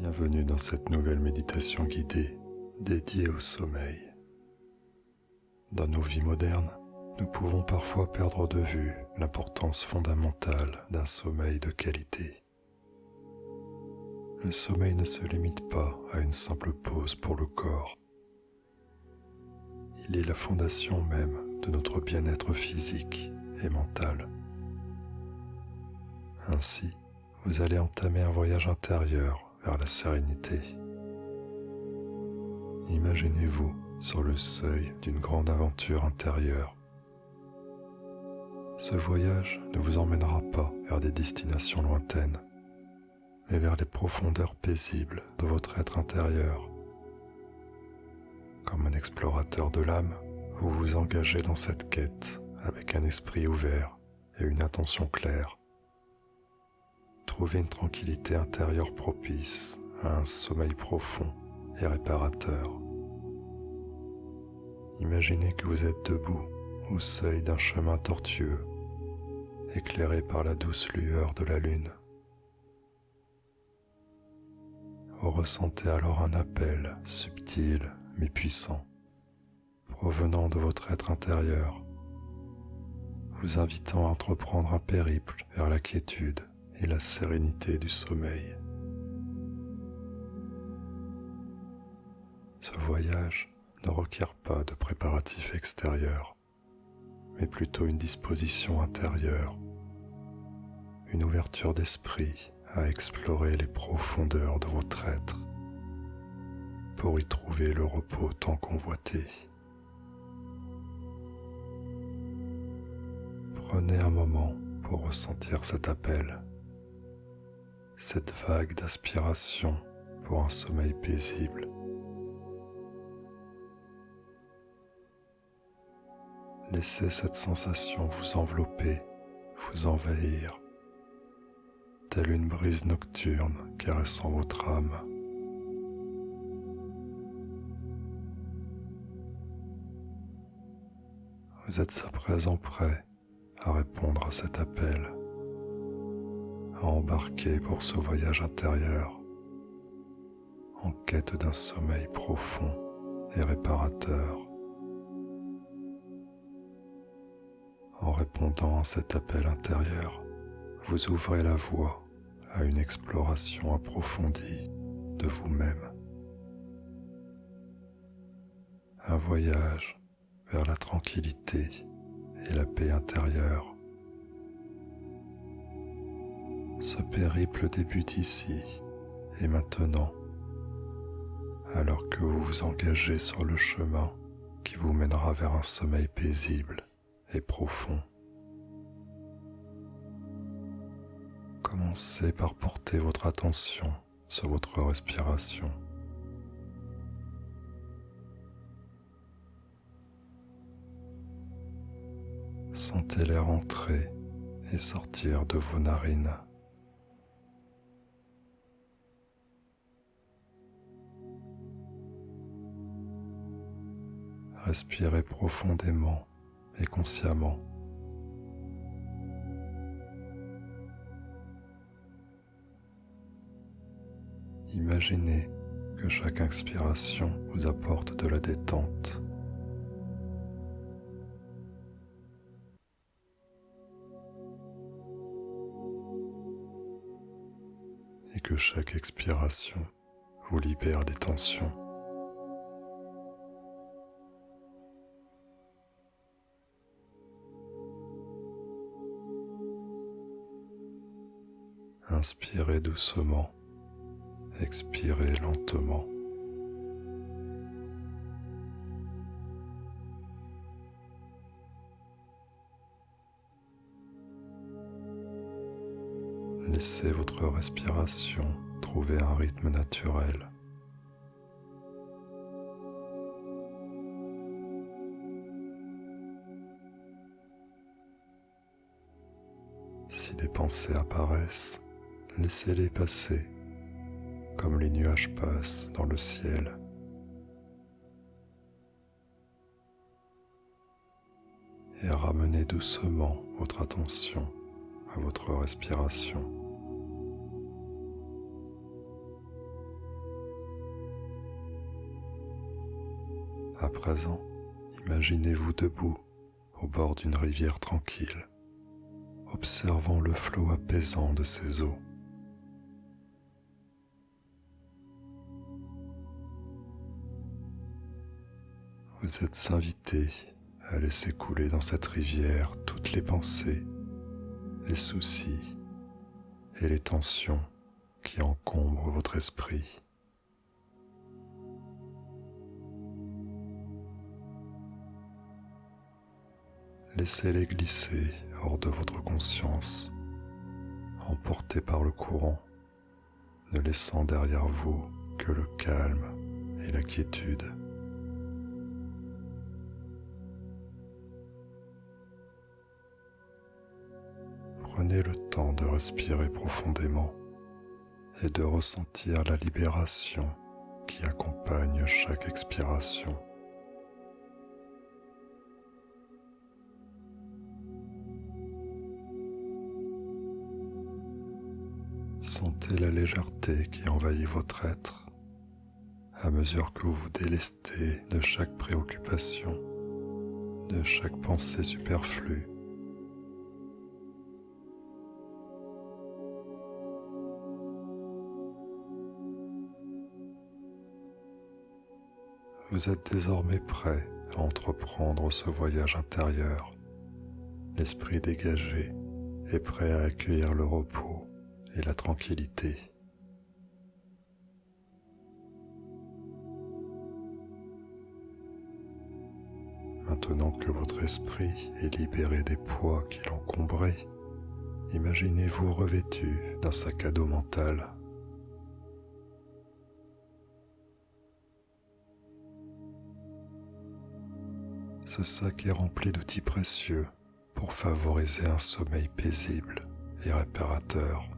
Bienvenue dans cette nouvelle méditation guidée dédiée au sommeil. Dans nos vies modernes, nous pouvons parfois perdre de vue l'importance fondamentale d'un sommeil de qualité. Le sommeil ne se limite pas à une simple pause pour le corps. Il est la fondation même de notre bien-être physique et mental. Ainsi, vous allez entamer un voyage intérieur vers la sérénité. Imaginez-vous sur le seuil d'une grande aventure intérieure. Ce voyage ne vous emmènera pas vers des destinations lointaines, mais vers les profondeurs paisibles de votre être intérieur. Comme un explorateur de l'âme, vous vous engagez dans cette quête avec un esprit ouvert et une intention claire. Trouvez une tranquillité intérieure propice à un sommeil profond et réparateur. Imaginez que vous êtes debout au seuil d'un chemin tortueux, éclairé par la douce lueur de la lune. Vous ressentez alors un appel subtil mais puissant, provenant de votre être intérieur, vous invitant à entreprendre un périple vers la quiétude et la sérénité du sommeil. Ce voyage ne requiert pas de préparatifs extérieurs, mais plutôt une disposition intérieure, une ouverture d'esprit à explorer les profondeurs de votre être, pour y trouver le repos tant convoité. Prenez un moment pour ressentir cet appel, cette vague d'aspiration pour un sommeil paisible. Laissez cette sensation vous envelopper, vous envahir, telle une brise nocturne caressant votre âme. Vous êtes à présent prêt à répondre à cet appel, à embarquer pour ce voyage intérieur, en quête d'un sommeil profond et réparateur. En répondant à cet appel intérieur, vous ouvrez la voie à une exploration approfondie de vous-même. Un voyage vers la tranquillité et la paix intérieure. Ce périple débute ici et maintenant, alors que vous vous engagez sur le chemin qui vous mènera vers un sommeil paisible et profond. Commencez par porter votre attention sur votre respiration. Sentez l'air entrer et sortir de vos narines. Respirez profondément et consciemment. Imaginez que chaque inspiration vous apporte de la détente. Et que chaque expiration vous libère des tensions. Inspirez doucement, expirez lentement. Laissez votre respiration trouver un rythme naturel. Si des pensées apparaissent, laissez-les passer, comme les nuages passent dans le ciel. Et ramenez doucement votre attention à votre respiration. À présent, imaginez-vous debout au bord d'une rivière tranquille, observant le flot apaisant de ses eaux. Vous êtes invité à laisser couler dans cette rivière toutes les pensées, les soucis et les tensions qui encombrent votre esprit. Laissez-les glisser hors de votre conscience, emportés par le courant, ne laissant derrière vous que le calme et la quiétude. Prenez le temps de respirer profondément et de ressentir la libération qui accompagne chaque expiration. Sentez la légèreté qui envahit votre être à mesure que vous vous délestez de chaque préoccupation, de chaque pensée superflue. Vous êtes désormais prêt à entreprendre ce voyage intérieur, l'esprit dégagé et prêt à accueillir le repos et la tranquillité. Maintenant que votre esprit est libéré des poids qui l'encombraient, imaginez-vous revêtu d'un sac à dos mental. Ce sac est rempli d'outils précieux pour favoriser un sommeil paisible et réparateur.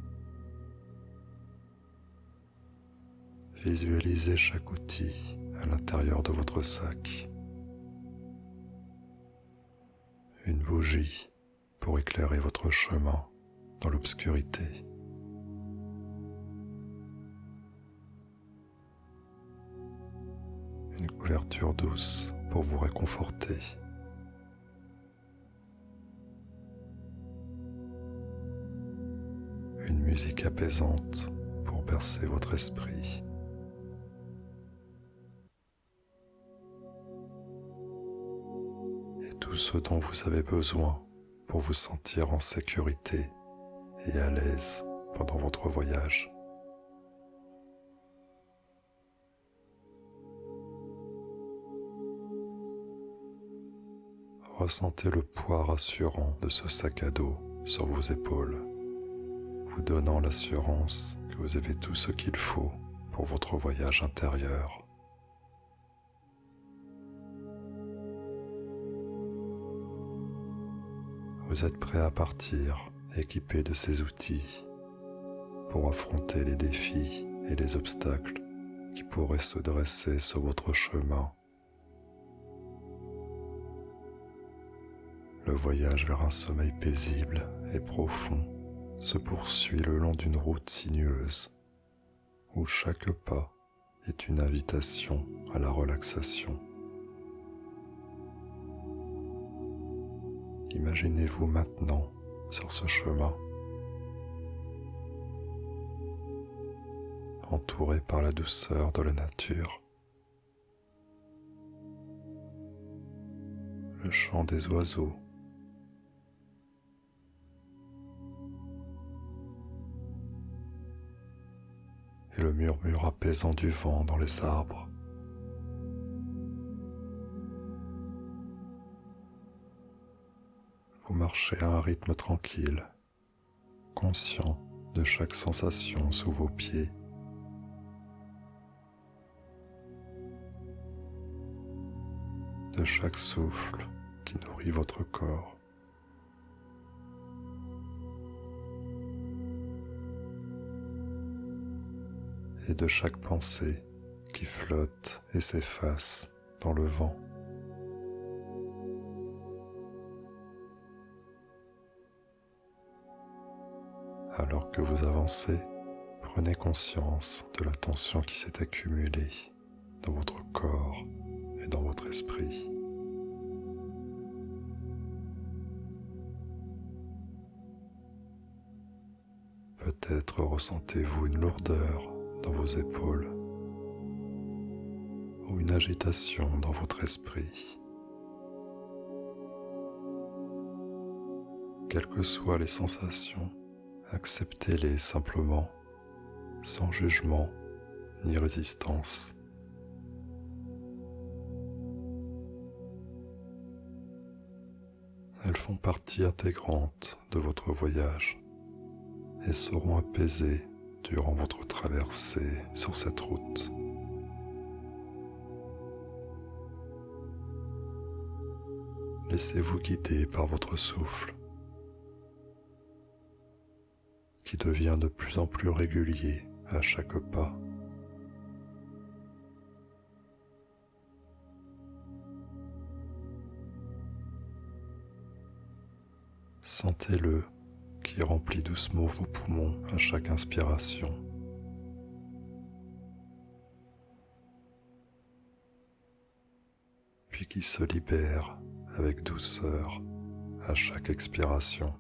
Visualisez chaque outil à l'intérieur de votre sac. Une bougie pour éclairer votre chemin dans l'obscurité. Une couverture douce pour vous réconforter. Une musique apaisante pour bercer votre esprit. Et tout ce dont vous avez besoin pour vous sentir en sécurité et à l'aise pendant votre voyage. Ressentez le poids rassurant de ce sac à dos sur vos épaules, vous donnant l'assurance que vous avez tout ce qu'il faut pour votre voyage intérieur. Vous êtes prêt à partir, équipé de ces outils, pour affronter les défis et les obstacles qui pourraient se dresser sur votre chemin. Le voyage vers un sommeil paisible et profond se poursuit le long d'une route sinueuse, où chaque pas est une invitation à la relaxation. Imaginez-vous maintenant sur ce chemin, entouré par la douceur de la nature, le chant des oiseaux, et le murmure apaisant du vent dans les arbres. Vous marchez à un rythme tranquille, conscient de chaque sensation sous vos pieds. De chaque souffle qui nourrit votre corps. Et de chaque pensée qui flotte et s'efface dans le vent. Alors que vous avancez, prenez conscience de la tension qui s'est accumulée dans votre corps et dans votre esprit. Peut-être ressentez-vous une lourdeur dans vos épaules ou une agitation dans votre esprit. Quelles que soient les sensations, acceptez-les simplement, sans jugement ni résistance. Elles font partie intégrante de votre voyage et seront apaisées durant votre traversée sur cette route. Laissez-vous guider par votre souffle, qui devient de plus en plus régulier à chaque pas. Sentez-le qui remplit doucement vos poumons à chaque inspiration. Puis qui se libère avec douceur à chaque expiration.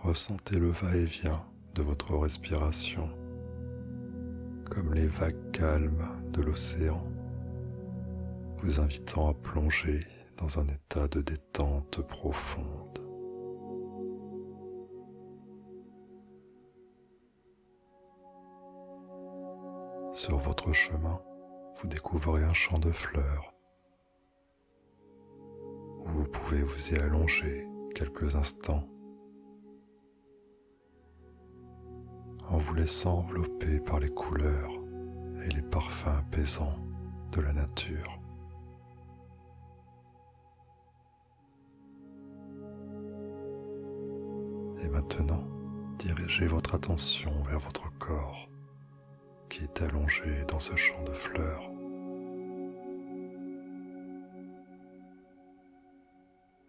Ressentez le va-et-vient de votre respiration, comme les vagues calmes de l'océan, vous invitant à plonger dans un état de détente profonde. Sur votre chemin, vous découvrez un champ de fleurs où vous pouvez vous y allonger quelques instants en vous laissant envelopper par les couleurs et les parfums apaisants de la nature. Et maintenant, dirigez votre attention vers votre corps qui est allongé dans ce champ de fleurs.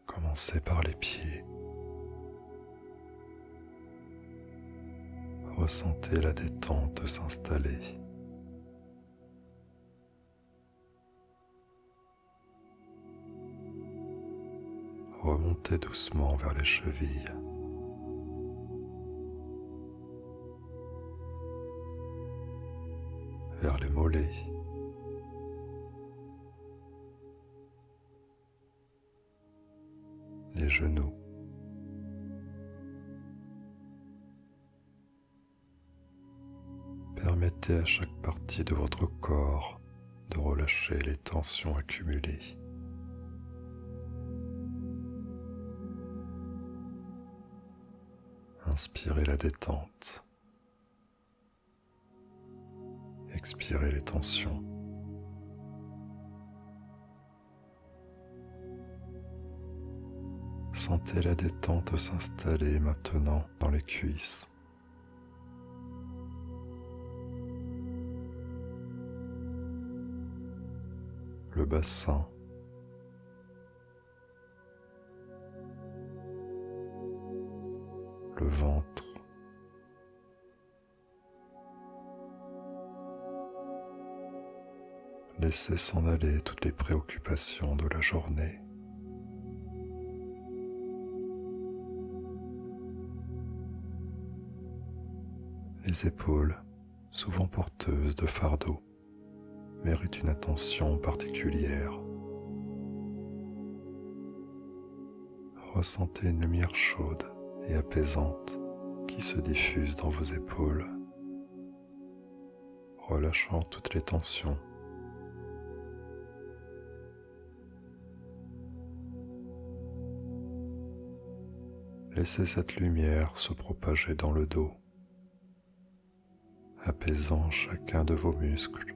Commencez par les pieds. Ressentez la détente s'installer. Remontez doucement vers les chevilles. Vers les mollets. Les genoux. Permettez à chaque partie de votre corps de relâcher les tensions accumulées. Inspirez la détente. Expirez les tensions. Sentez la détente s'installer maintenant dans les cuisses. Le bassin. Le ventre. Laissez s'en aller toutes les préoccupations de la journée. Les épaules, souvent porteuses de fardeaux, méritent une attention particulière. Ressentez une lumière chaude et apaisante qui se diffuse dans vos épaules, relâchant toutes les tensions. Laissez cette lumière se propager dans le dos, apaisant chacun de vos muscles.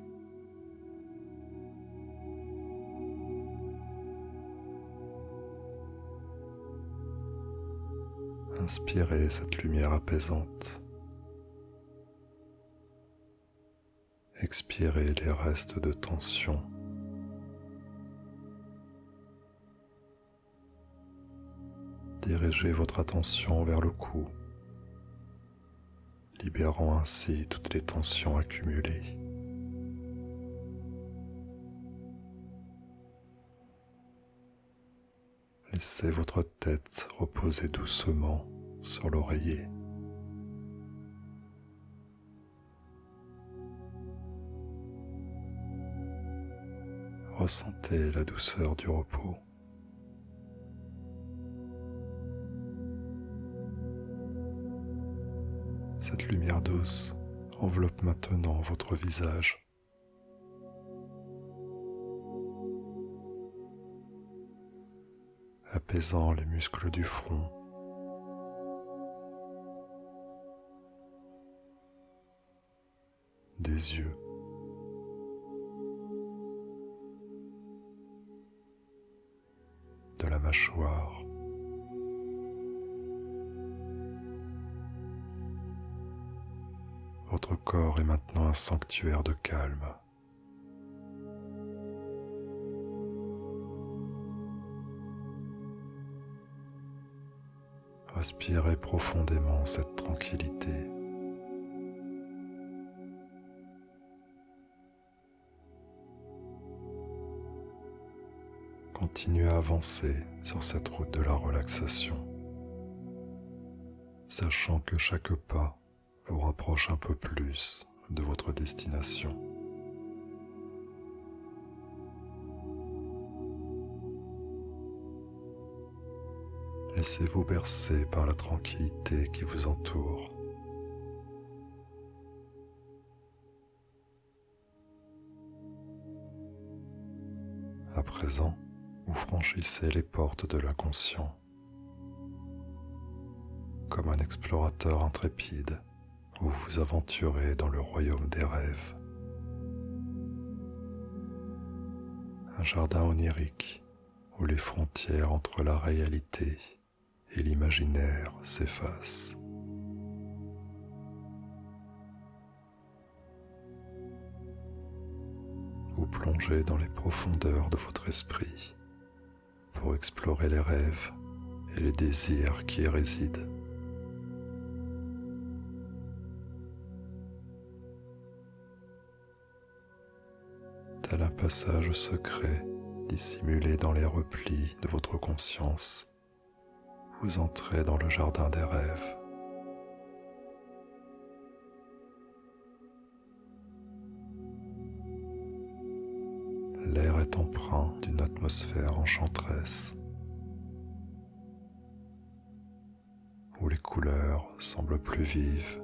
Inspirez cette lumière apaisante. Expirez les restes de tension. Dirigez votre attention vers le cou, libérant ainsi toutes les tensions accumulées. Laissez votre tête reposer doucement sur l'oreiller. Ressentez la douceur du repos. Cette lumière douce enveloppe maintenant votre visage. Apaisant les muscles du front, des yeux, de la mâchoire, votre corps est maintenant un sanctuaire de calme. Respirez profondément cette tranquillité. Continuez à avancer sur cette route de la relaxation, sachant que chaque pas vous rapproche un peu plus de votre destination. Laissez-vous bercer par la tranquillité qui vous entoure. À présent, vous franchissez les portes de l'inconscient. Comme un explorateur intrépide, vous vous aventurez dans le royaume des rêves. Un jardin onirique où les frontières entre la réalité et l'imaginaire s'effacent. Vous plongez dans les profondeurs de votre esprit pour explorer les rêves et les désirs qui y résident. Tel un passage secret dissimulé dans les replis de votre conscience, vous entrez dans le jardin des rêves. L'air est empreint d'une atmosphère enchanteresse, où les couleurs semblent plus vives.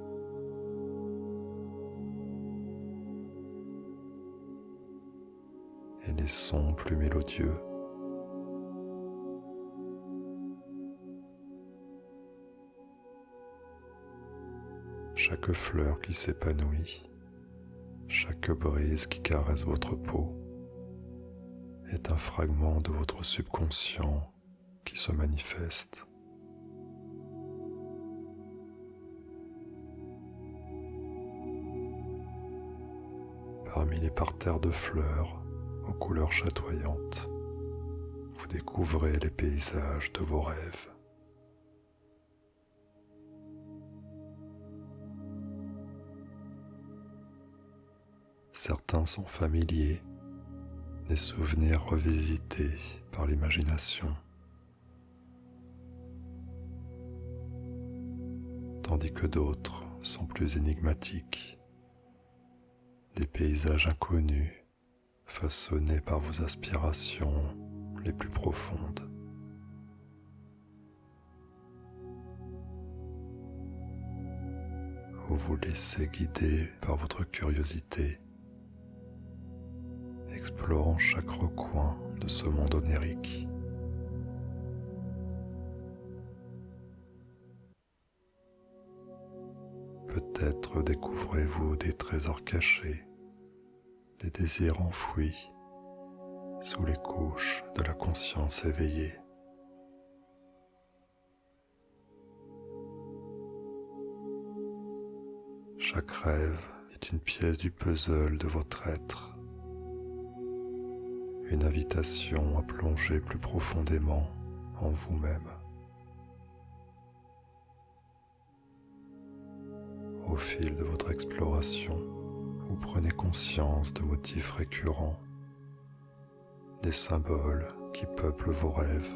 Et les sons plus mélodieux. Chaque fleur qui s'épanouit, chaque brise qui caresse votre peau est un fragment de votre subconscient qui se manifeste. Parmi les parterres de fleurs aux couleurs chatoyantes, vous découvrez les paysages de vos rêves. Certains sont familiers, des souvenirs revisités par l'imagination, tandis que d'autres sont plus énigmatiques, des paysages inconnus façonnés par vos aspirations les plus profondes. Vous vous laissez guider par votre curiosité, explorant chaque recoin de ce monde onirique. Peut-être découvrez-vous des trésors cachés, des désirs enfouis sous les couches de la conscience éveillée. Chaque rêve est une pièce du puzzle de votre être, une invitation à plonger plus profondément en vous-même. Au fil de votre exploration, vous prenez conscience de motifs récurrents, des symboles qui peuplent vos rêves.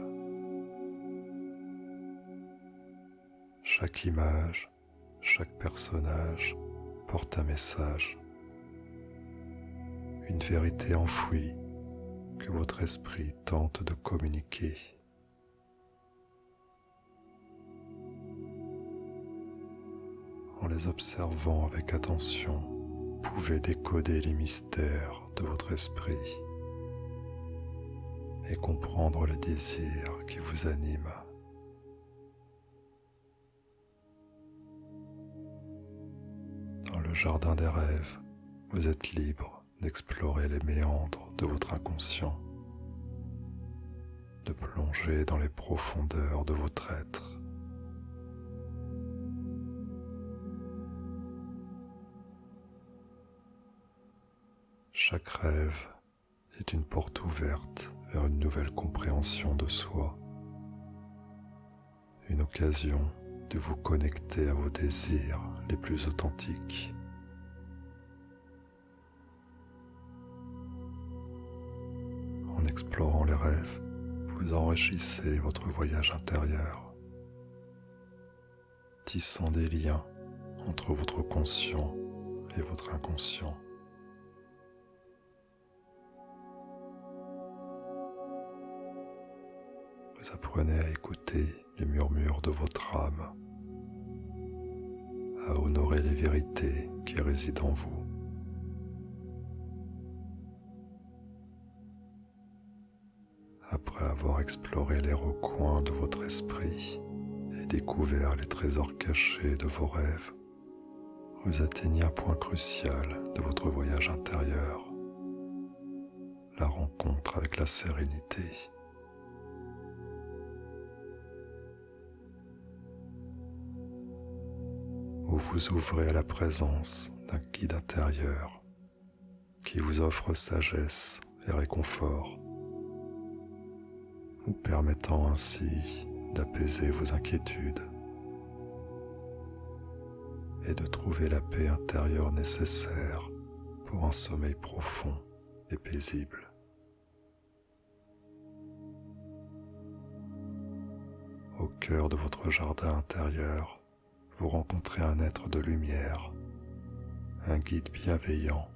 Chaque image, chaque personnage porte un message, une vérité enfouie que votre esprit tente de communiquer. En les observant avec attention, vous pouvez décoder les mystères de votre esprit et comprendre les désirs qui vous animent. Dans le jardin des rêves, vous êtes libre d'explorer les méandres de votre inconscient, de plonger dans les profondeurs de votre être. Chaque rêve est une porte ouverte vers une nouvelle compréhension de soi, une occasion de vous connecter à vos désirs les plus authentiques. En explorant les rêves, vous enrichissez votre voyage intérieur, tissant des liens entre votre conscient et votre inconscient. Vous apprenez à écouter les murmures de votre âme, à honorer les vérités qui résident en vous. Après avoir exploré les recoins de votre esprit et découvert les trésors cachés de vos rêves, vous atteignez un point crucial de votre voyage intérieur, la rencontre avec la sérénité. Vous vous ouvrez à la présence d'un guide intérieur qui vous offre sagesse et réconfort, vous permettant ainsi d'apaiser vos inquiétudes et de trouver la paix intérieure nécessaire pour un sommeil profond et paisible. Au cœur de votre jardin intérieur, vous rencontrez un être de lumière, un guide bienveillant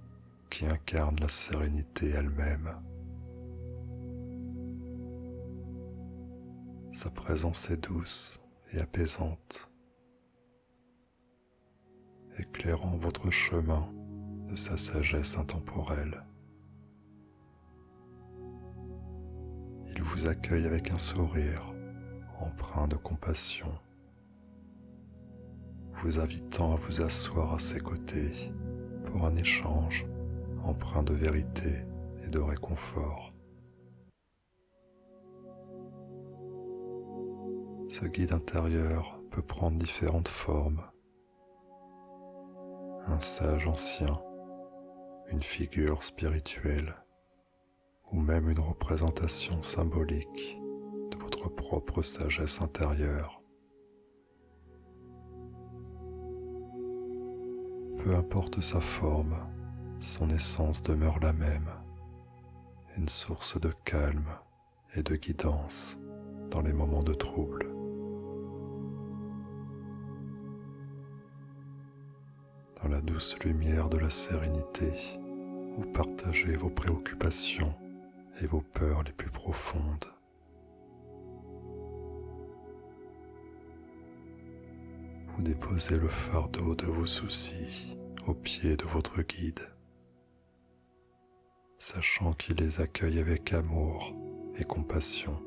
qui incarne la sérénité elle-même. Sa présence est douce et apaisante, éclairant votre chemin de sa sagesse intemporelle. Il vous accueille avec un sourire empreint de compassion, vous invitant à vous asseoir à ses côtés pour un échange empreint de vérité et de réconfort. Ce guide intérieur peut prendre différentes formes. Un sage ancien, une figure spirituelle ou même une représentation symbolique de votre propre sagesse intérieure. Peu importe sa forme, son essence demeure la même, une source de calme et de guidance dans les moments de trouble. Dans la douce lumière de la sérénité, vous partagez vos préoccupations et vos peurs les plus profondes. Vous déposez le fardeau de vos soucis aux pieds de votre guide, sachant qu'il les accueille avec amour et compassion.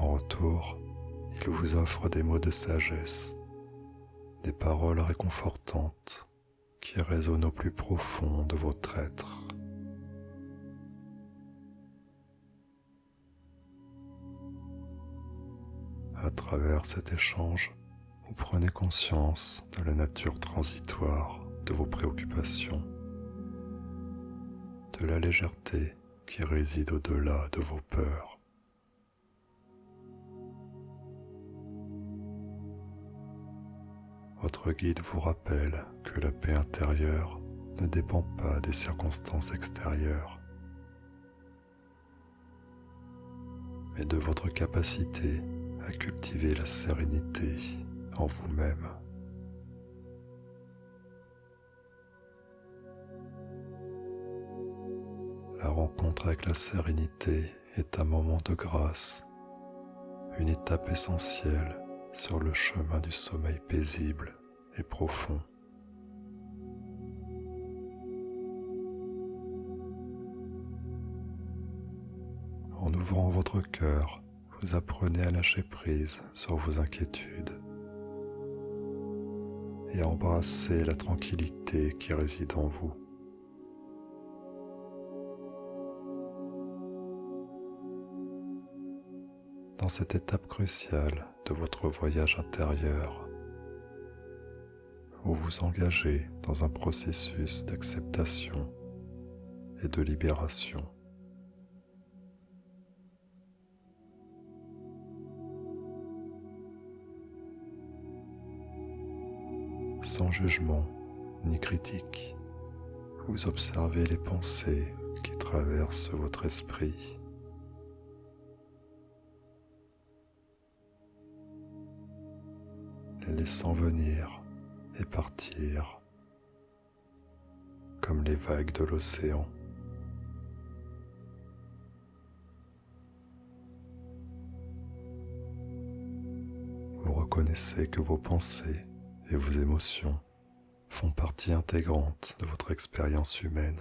En retour, il vous offre des mots de sagesse, des paroles réconfortantes qui résonnent au plus profond de votre être. À travers cet échange, vous prenez conscience de la nature transitoire de vos préoccupations, de la légèreté qui réside au-delà de vos peurs. votre guide vous rappelle que la paix intérieure ne dépend pas des circonstances extérieures, mais de votre capacité à cultiver la sérénité en vous-même. La rencontre avec la sérénité est un moment de grâce, une étape essentielle sur le chemin du sommeil paisible et profond. En ouvrant votre cœur, vous apprenez à lâcher prise sur vos inquiétudes et à embrasser la tranquillité qui réside en vous. Dans cette étape cruciale de votre voyage intérieur, vous vous engagez dans un processus d'acceptation et de libération. Sans jugement ni critique, vous observez les pensées qui traversent votre esprit. Les laissant venir et partir comme les vagues de l'océan. Vous reconnaissez que vos pensées et vos émotions font partie intégrante de votre expérience humaine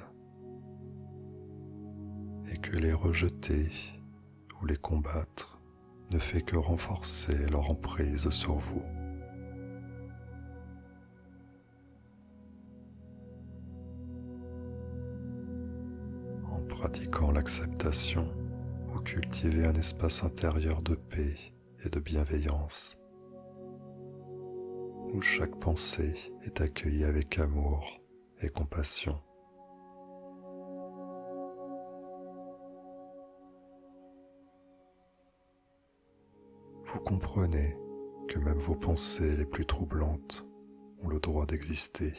et que les rejeter ou les combattre ne fait que renforcer leur emprise sur vous. En pratiquant l'acceptation, vous cultivez un espace intérieur de paix et de bienveillance, où chaque pensée est accueillie avec amour et compassion. Vous comprenez que même vos pensées les plus troublantes ont le droit d'exister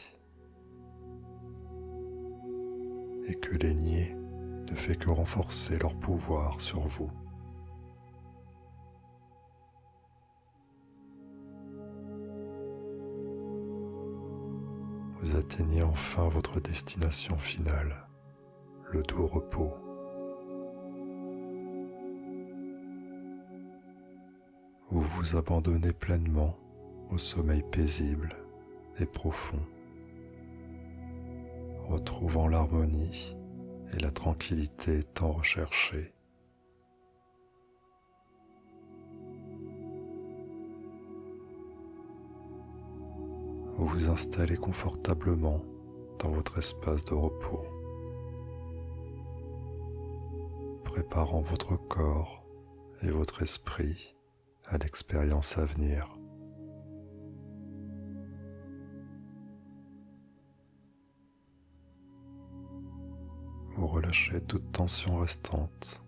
et que les nier ne fait que renforcer leur pouvoir sur vous. Vous atteignez enfin votre destination finale, le doux repos. Vous vous abandonnez pleinement au sommeil paisible et profond, retrouvant l'harmonie et la tranquillité tant recherchées. Vous vous installez confortablement dans votre espace de repos, préparant votre corps et votre esprit à l'expérience à venir. Vous relâchez toute tension restante,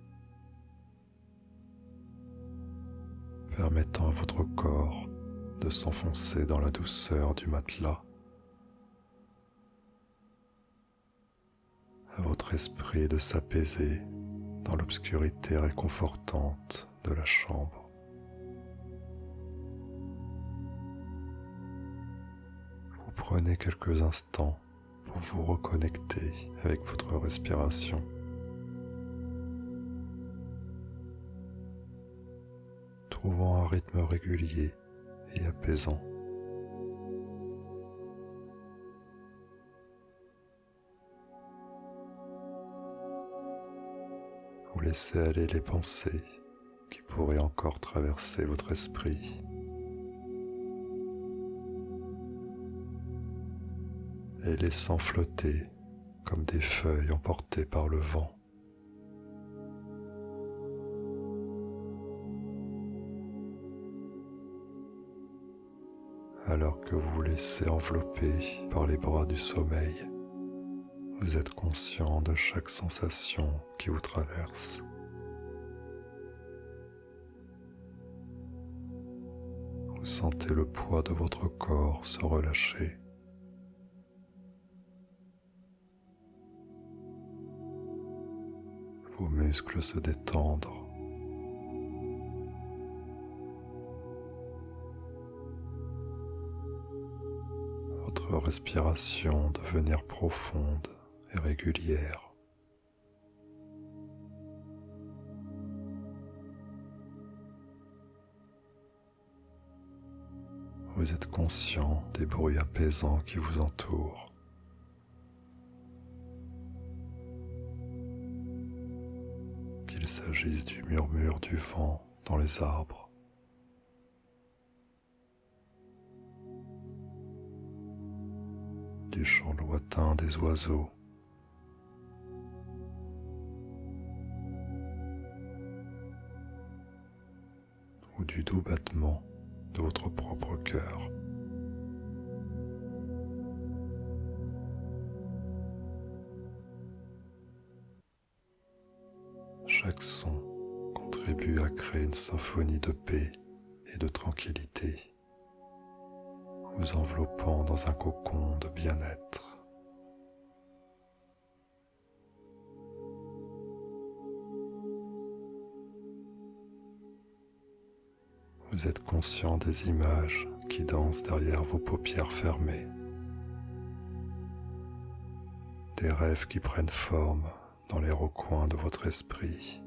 permettant à votre corps de s'enfoncer dans la douceur du matelas, à votre esprit de s'apaiser dans l'obscurité réconfortante de la chambre. Vous prenez quelques instants pour vous reconnecter avec votre respiration. Trouvant un rythme régulier et apaisant. Vous laissez aller les pensées qui pourraient encore traverser votre esprit. Les laissant flotter comme des feuilles emportées par le vent. Alors que vous vous laissez envelopper par les bras du sommeil, vous êtes conscient de chaque sensation qui vous traverse. vous sentez le poids de votre corps se relâcher. Vos muscles se détendre. Votre respiration devenir profonde et régulière. Vous êtes conscient des bruits apaisants qui vous entourent. Qu'il s'agisse du murmure du vent dans les arbres, du chant lointain des oiseaux, ou du doux battement de votre propre cœur. Chaque son contribue à créer une symphonie de paix et de tranquillité, vous enveloppant dans un cocon de bien-être. Vous êtes conscient des images qui dansent derrière vos paupières fermées, des rêves qui prennent forme dans les recoins de votre esprit.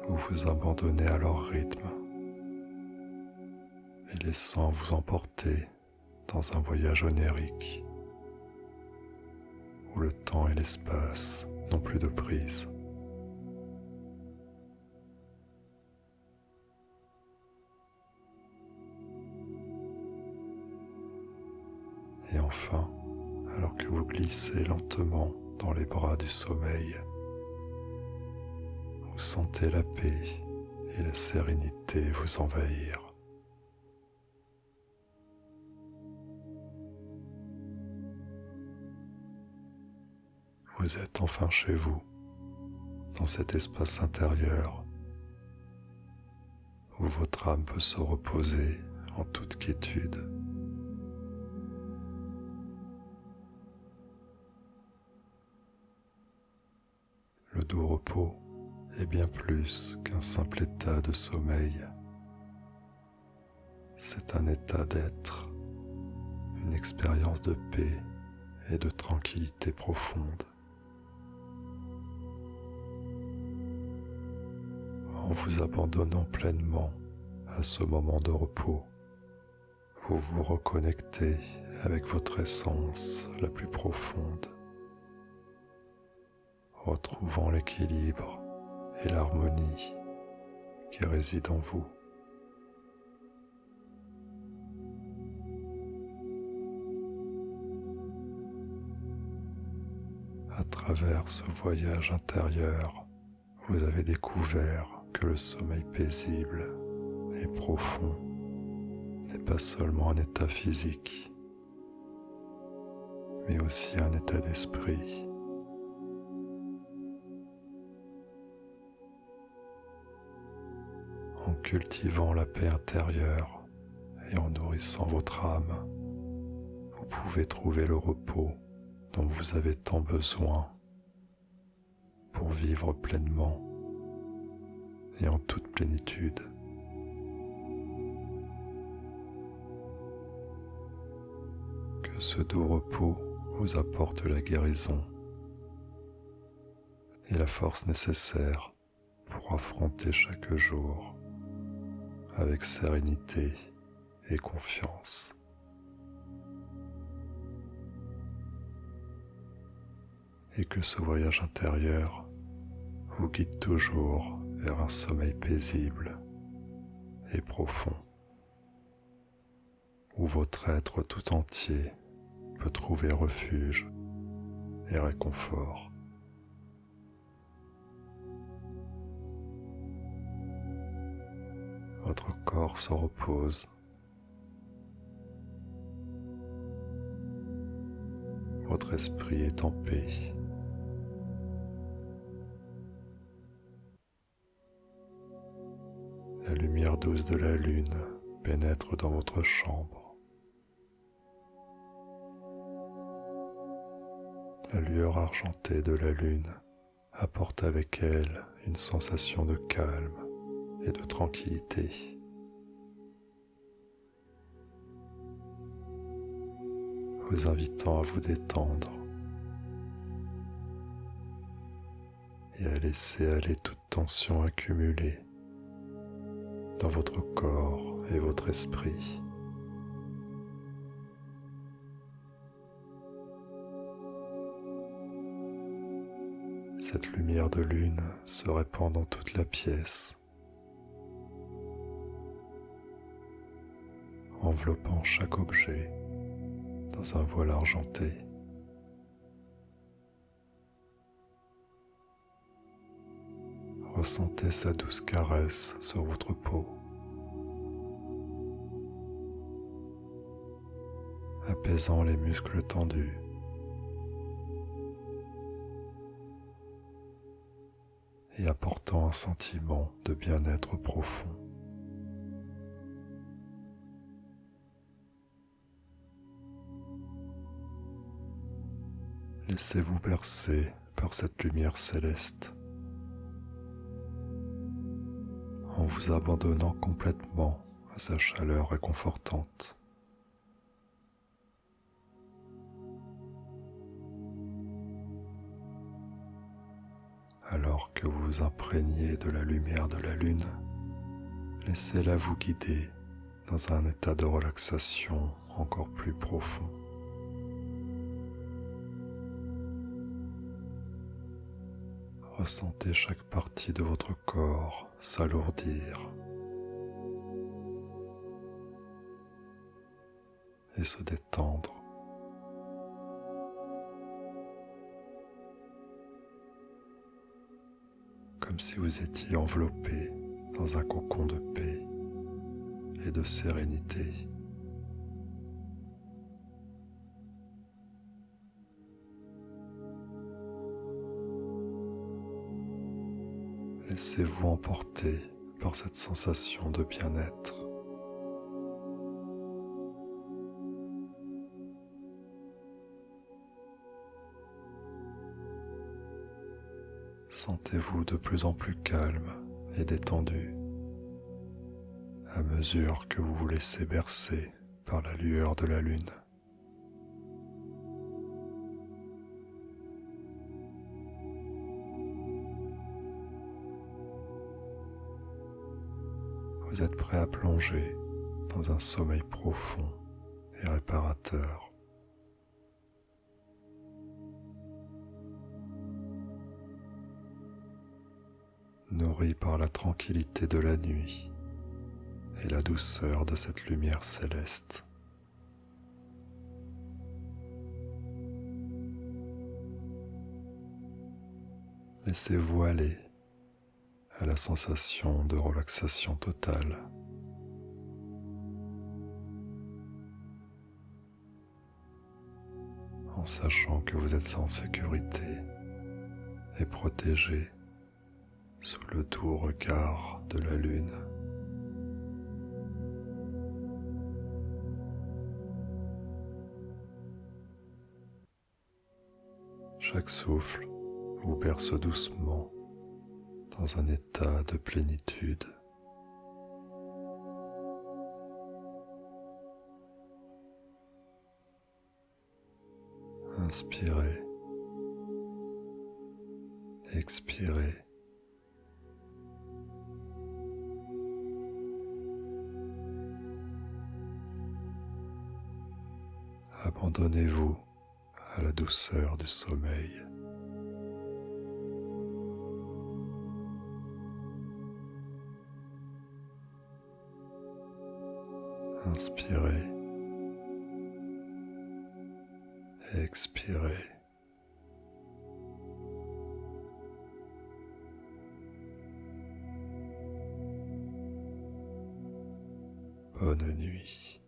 Vous vous abandonnez à leur rythme, les laissant vous emporter dans un voyage onirique où le temps et l'espace n'ont plus de prise. Et enfin, alors que vous glissez lentement dans les bras du sommeil, vous sentez la paix et la sérénité vous envahir. Vous êtes enfin chez vous, dans cet espace intérieur où votre âme peut se reposer en toute quiétude. Le doux repos est bien plus qu'un simple état de sommeil. C'est un état d'être, une expérience de paix et de tranquillité profonde. En vous abandonnant pleinement à ce moment de repos, vous vous reconnectez avec votre essence la plus profonde, retrouvant l'équilibre et l'harmonie qui résident en vous. À travers ce voyage intérieur, vous avez découvert que le sommeil paisible et profond n'est pas seulement un état physique, mais aussi un état d'esprit. En cultivant la paix intérieure et en nourrissant votre âme, vous pouvez trouver le repos dont vous avez tant besoin pour vivre pleinement et en toute plénitude. Que ce doux repos vous apporte la guérison et la force nécessaire pour affronter chaque jour avec sérénité et confiance. Et que ce voyage intérieur vous guide toujours vers un sommeil paisible et profond, où votre être tout entier peut trouver refuge et réconfort. Votre corps se repose, votre esprit est en paix douce de la lune pénètre dans votre chambre. La lueur argentée de la lune apporte avec elle une sensation de calme et de tranquillité. Vous invitant à vous détendre et à laisser aller toute tension accumulée dans votre corps et votre esprit. Cette lumière de lune se répand dans toute la pièce, enveloppant chaque objet dans un voile argenté. Ressentez sa douce caresse sur votre peau, apaisant les muscles tendus. Et apportant un sentiment de bien-être profond. Laissez-vous bercer par cette lumière céleste en vous abandonnant complètement à sa chaleur réconfortante. Alors que vous vous imprégnez de la lumière de la lune, laissez-la vous guider dans un état de relaxation encore plus profond. Ressentez chaque partie de votre corps s'alourdir et se détendre. Comme si vous étiez enveloppé dans un cocon de paix et de sérénité. Laissez-vous emporter par cette sensation de bien-être. Sentez-vous de plus en plus calme et détendu à mesure que vous vous laissez bercer par la lueur de la lune. Vous êtes prêt à plonger dans un sommeil profond et réparateur. Nourri par la tranquillité de la nuit et la douceur de cette lumière céleste. Laissez-vous aller à la sensation de relaxation totale. En sachant que vous êtes en sécurité et protégé sous le doux regard de la lune. Chaque souffle vous berce doucement dans un état de plénitude. Inspirez, expirez. Abandonnez-vous à la douceur du sommeil. Inspirez, expirez. Bonne nuit.